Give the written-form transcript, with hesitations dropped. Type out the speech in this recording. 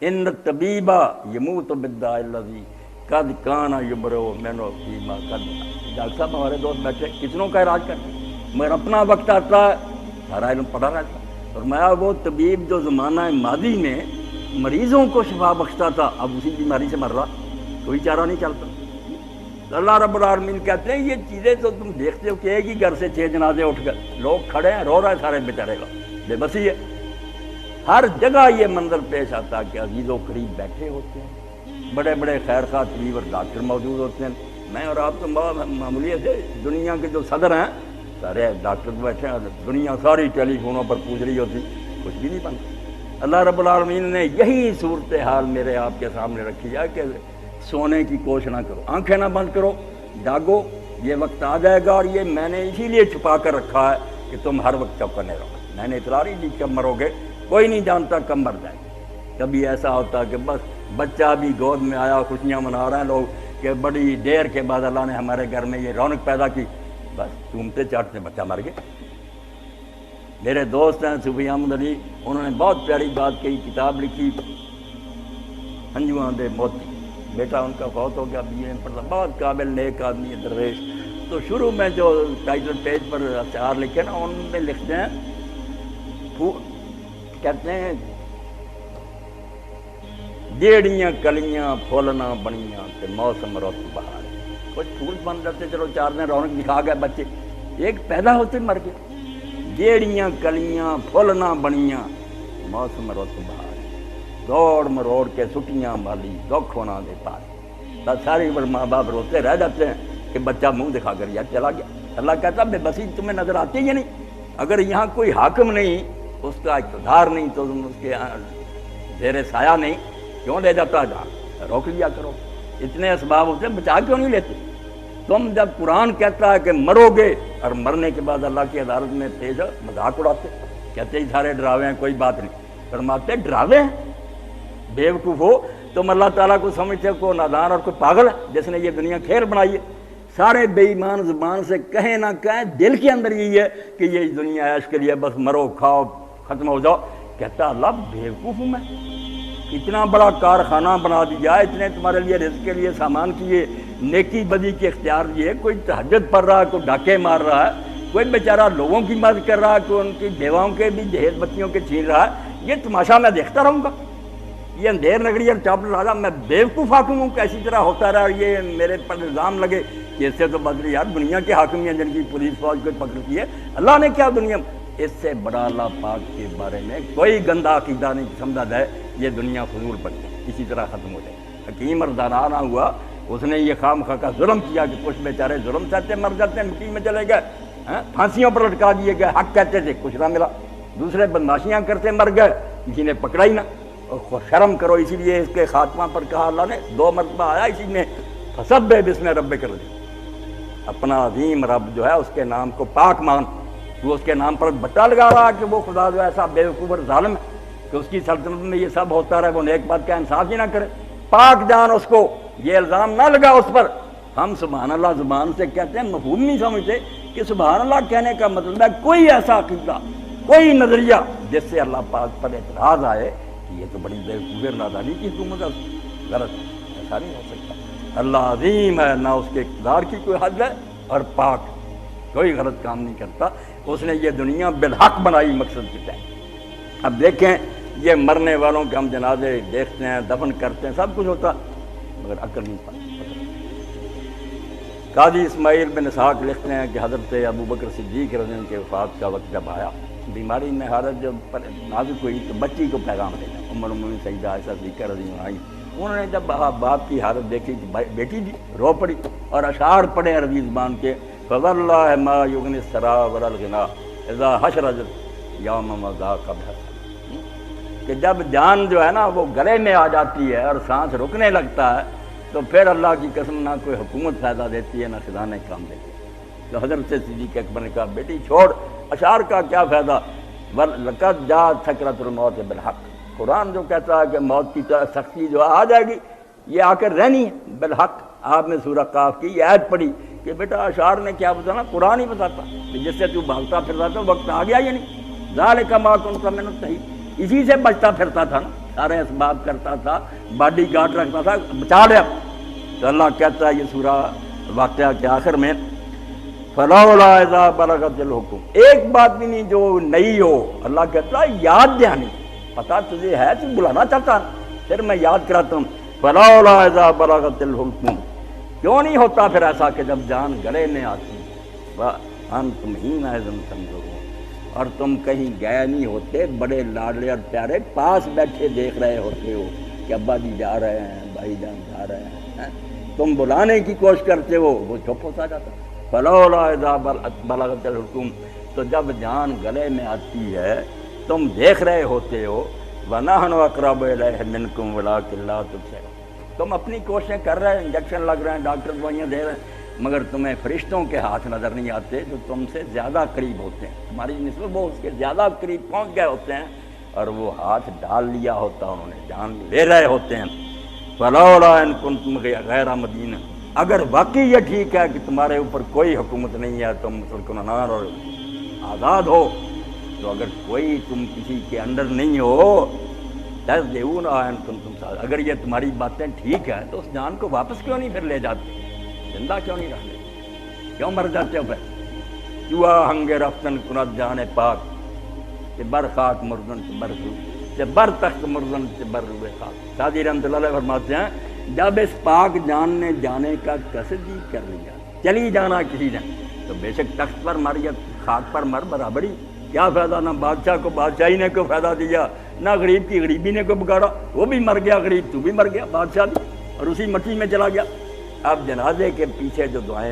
ان طبیبہ یموت بالداء الذی قد کان یبرؤ منہ فیما قد۔ ڈاکٹر صاحب ہمارے دوست بیٹھے کتنوں کا علاج کرتے ہیں، مگر اپنا وقت آتا ہے سارا علم پڑھا رہتا ہے۔ اور میں وہ طبیب جو زمانہ ماضی میں مریضوں کو شفا بخشتا تھا اب اسی بیماری سے مر رہا، کوئی چارہ نہیں چلتا۔ اللہ رب العالمین کہتے ہیں یہ چیزیں تو تم دیکھتے ہو کہ ایک ہی گھر سے 6 جنازے اٹھ گئے، لوگ کھڑے ہیں رو رہے ہیں سارے بیچارے کا، بے بسی ہے۔ ہر جگہ یہ منظر پیش آتا ہے کہ عزیز و قریب بیٹھے ہوتے ہیں، بڑے بڑے خیر خواہ طبیب اور ڈاکٹر موجود ہوتے ہیں۔ میں اور آپ تو معمولی تھے، دنیا کے جو صدر ہیں سارے ڈاکٹر بیٹھے ہیں، دنیا ساری ٹیلی فونوں پر پوچھ رہی ہوتی، کچھ بھی نہیں بنتا۔ اللہ رب العالمین نے یہی صورتحال میرے آپ کے سامنے رکھی ہے کہ سونے کی کوشش نہ کرو، آنکھیں نہ بند کرو، جاگو، یہ وقت آ جائے گا۔ اور یہ میں نے اسی لیے چھپا کر رکھا ہے کہ تم ہر وقت چوکنے رہو۔ میں نے اطلاع نہیں دی کب مرو گے، کوئی نہیں جانتا کب مر جائے۔ کبھی ایسا ہوتا کہ بس بچہ بھی گود میں آیا، خوشیاں منا رہے ہیں لوگ کہ بڑی دیر کے بعد اللہ نے ہمارے گھر میں یہ رونق پیدا کی، بس چومتے چاٹتے بچہ مر گیا۔ میرے دوست ہیں صوفی احمد علی، انہوں نے بہت پیاری بات کہی، کتاب لکھی ہنجواں دے موتی، بیٹا ان کا فوت ہو گیا، BA میں پڑھتا، بہت قابل نیک آدمی ہے درویش۔ تو شروع میں جو ٹائٹل پیج پر اشعار لکھے نا ان میں لکھتے ہیں، کہتے ہیں جیڑیاں کلیاں پھول نہ بنیاں تے موسم رت بہار۔ کچھ پھول بن جاتے، چلو 4 دن رونق دکھا گئے بچے، ایک پیدا ہوتے مر گئے۔ جیڑیاں کلیاں پھول نہ بنیاں موسم رت بہار، دوڑ مروڑ کے چھٹیاں مالی دکھ ہونا دے پارے۔ بس ساری عمر ماں باپ روتے رہ جاتے ہیں کہ بچہ منہ دکھا کر یار چلا گیا۔ اللہ کہتا بے بسی تمہیں نظر آتی ہی نہیں، اگر یہاں کوئی حاکم نہیں، اس کا اقتدار نہیں، تو تم اس کے زیر سایہ نہیں، کیوں لے جاتا جہاں؟ روک لیا کرو۔ اتنے اسباب ہوتے ہیں، بچا کیوں نہیں لیتے؟ تم جب قرآن کہتا ہے کہ مرو گے اور مرنے کے بعد اللہ کی عدالت میں پیش مذاق اڑاتے، کہتے ہی سارے ڈراوے ہیں، کوئی بات نہیں، فرماتے ڈراوے ہیں، بیوقوف ہو تم اللہ تعالیٰ کو سمجھتے ہو کوئی نادان اور کوئی پاگل ہے جس نے یہ دنیا کھیل بنائی ہے۔ سارے بے ایمان زبان سے کہیں نہ کہیں، دل کے اندر یہی ہے کہ یہ دنیا عیش کے لیے بس مرو کھاؤ ختم ہو جاؤ۔ کہتا اللہ بیوقوف ہوں میں، اتنا بڑا کارخانہ بنا دیا، اتنے تمہارے لیے رزق کے لیے سامان کیے، نیکی بدی کے اختیار دیے، کوئی تہجد پڑھ رہا ہے، کوئی ڈاکے مار رہا ہے، کوئی بیچارہ لوگوں کی مدد کر رہا ہے، کوئی ان کی بیواؤں کے بھی جہیز بچیوں کے چھین رہا ہے، یہ تماشا میں دیکھتا رہوں گا؟ یہ اندھیر نگری اور چاپل راجا میں بیوقوف حاکم ہوں کہ اسی طرح ہوتا رہا، یہ میرے پر الزام لگے کہ اس سے تو بدلی یار دنیا کے حاکم ہیں جن کی پولیس فوج کو پکڑتی ہے، اللہ نے کیا دنیا اس سے بڑا اللہ پاک کے بارے میں کوئی گندا عقیدہ نہیں سمجھا جائے، یہ دنیا فضول بن جائے، اسی طرح ختم ہو جائے۔ حکیم اور دانا ہوا، اس نے یہ خام خواہ کا ظلم کیا کہ کچھ بیچارے ظلم سہتے مر جاتے ہیں، مٹی میں چلے گئے، پھانسیوں پر لٹکا دیے گئے، حق کہتے تھے کچھ نہ ملا، دوسرے بدماشیاں کرتے مر گئے، کسی نے پکڑا ہی نہ۔ شرم کرو، اسی لیے اس کے خاتمہ پر کہا اللہ نے 2 مرتبہ آیا اسی میں، فسبح بسم ربک العظیم، اپنا عظیم رب جو ہے اس کے نام کو پاک مان۔ وہ اس کے نام پر بٹا لگا رہا کہ وہ خدا جو ایسا بیوقوف اور ظالم ہے کہ اس کی سلطنت میں یہ سب ہوتا رہے، وہ نیک بات کا انصاف ہی نہ کرے، پاک جان اس کو، یہ الزام نہ لگا اس پر۔ ہم سبحان اللہ زبان سے کہتے ہیں، مفہوم نہیں سمجھتے کہ سبحان اللہ کہنے کا مطلب ہے کوئی ایسا عقیدہ، کوئی نظریہ جس سے اللہ پاک پر اعتراض آئے کہ یہ تو بڑی بیوقوفی نادانی کی حکومت ہے، غلط، ایسا نہیں ہو سکتا۔ اللہ عظیم ہے، نہ اس کے اقتدار کی کوئی حد ہے، اور پاک، کوئی غلط کام نہیں کرتا۔ اس نے یہ دنیا بالحق بنائی مقصد کے تحت۔ اب دیکھیں یہ مرنے والوں کے ہم جنازے دیکھتے ہیں، دفن کرتے ہیں، سب کچھ ہوتا، مگر عقل نہیں پاتی۔ قاضی اسماعیل بن اسحاق لکھتے ہیں کہ حضرت ابوبکر صدیق رضی اللہ عنہ کے وفات کا وقت جب آیا، بیماری میں حالت جب نازک ہوئی تو بچی کو پیغام دینا، ام المؤمنین سیدہ عائشہ صدیقہ رضی اللہ عنہا آئی، انہوں نے جب باپ کی حالت دیکھی تو بیٹی دی رو پڑی اور اشعار پڑھے عربی زبان کے، فواللہ ما یغنی السرا ولا الغنا اذا حشرجت یوم مذاق بحر، کہ جب جان جو ہے نا وہ گلے میں آ جاتی ہے اور سانس رکنے لگتا ہے تو پھر اللہ کی قسم نہ کوئی حکومت فائدہ دیتی ہے نہ خزانے کام دیتی ہے۔ تو حضرت صدیق اکبر نے کہا بیٹی چھوڑ، اشعار کا کیا فائدہ، لقد جاءت سکرۃ الموت بالحق، قرآن جو کہتا ہے کہ موت کی سختی جو آ جائے گی یہ آ کر رہنی ہے بالحق۔ آپ نے سورہ قاف کی یہ آیت پڑھی کہ بیٹا اشعار نے کیا بتانا، قرآن ہی بتاتا کہ جس سے تو بھاگتا پھرتا تھا وقت آ گیا یا نہیں، ذالک ما کنت من التہی، اسی سے بچتا پھرتا تھا نا۔ سارے اسباب کرتا تھا، باڈی گارڈ رکھتا تھا، بچا لیا۔ تو اللہ کہتا ہے یہ سورہ واقعہ کے آخر میں فَلَوْلَا إِذَا بَلَغَتِ الْحُلْقُومَ، ایک بات بھی نہیں جو نئی ہو، اللہ کہتا ہے یاد دہانی، پتا تجھے ہے تو بلانا چاہتا، پھر میں یاد کراتا ہوں۔ فَلَوْلَا إِذَا بَلَغَتِ الْحُلْقُومَ، کیوں نہیں ہوتا پھر ایسا کہ جب جان گلے میں آتی وَأَنْتُمْ حِينَئِذٍ تَنظُرُونَ، اور تم کہیں گئے نہیں ہوتے، بڑے لاڈلے اور پیارے پاس بیٹھے دیکھ رہے ہوتے ہو کہ ابا جی جا رہے ہیں، بھائی جان جا رہے ہیں، تم بلانے کی کوشش کرتے ہو، وہ چپ ہوتا جاتا۔ فَلَوْلَا إِذَا بَلَغَتِ الْحُلْقُومَ، تو جب جان گلے میں آتی ہے تم دیکھ رہے ہوتے ہو وَنَحْنُ أَقْرَبُ إِلَيْهِ مِنْكُمْ وَلَٰكِن لَا تُبْصِرُونَ، تم اپنی کوششیں کر رہے ہیں، انجیکشن لگ رہے ہیں، ڈاکٹر دوائیاں دے رہے ہیں، مگر تمہیں فرشتوں کے ہاتھ نظر نہیں آتے جو تم سے زیادہ قریب ہوتے ہیں، تمہاری نسبت وہ اس کے زیادہ قریب پہنچ گئے ہوتے ہیں، اور وہ ہاتھ ڈال لیا ہوتا، انہوں نے جان لے رہے ہوتے ہیں۔ فَلَوْلَا إِن كُنتُمْ غَيْرَ مَدِينٍ، اگر واقعی یہ ٹھیک ہے کہ تمہارے اوپر کوئی حکومت نہیں ہے، تم مسلمانان اور آزاد ہو، تو اگر کوئی تم کسی کے انڈر نہیں ہو، تَذْدِعُونَ إِن كُنتُمْ صَادِقِينَ، اگر یہ تمہاری باتیں ٹھیک ہیں تو اس جان کو واپس کیوں نہیں پھر لے جاتے، زندہ کیوں نہیں رہتے، کیوں مر جاتے ہو پھر؟ جوا ہنگے رفتن کنت جان پاک، کہ بر خاک مردن سے بر روح، کہ بر تخت مردن سے بر روح خاک۔ سعدی رحمۃ اللہ علیہ فرماتے ہیں جب اس پاک جان نے جانے کا قصد ہی کر لیا، چلی جانا کسی نے، تو بے شک تخت پر مر یا خاک پر مر برابری، کیا فائدہ، نہ بادشاہ کو بادشاہی نے کوئی فائدہ دیا، نہ غریب کی غریبی نے کوئی بگاڑا، وہ بھی مر گیا، غریب تو بھی مر گیا، بادشاہ بھی، اور اسی مٹی میں چلا گیا۔ اب جنازے کے پیچھے جو دعائیں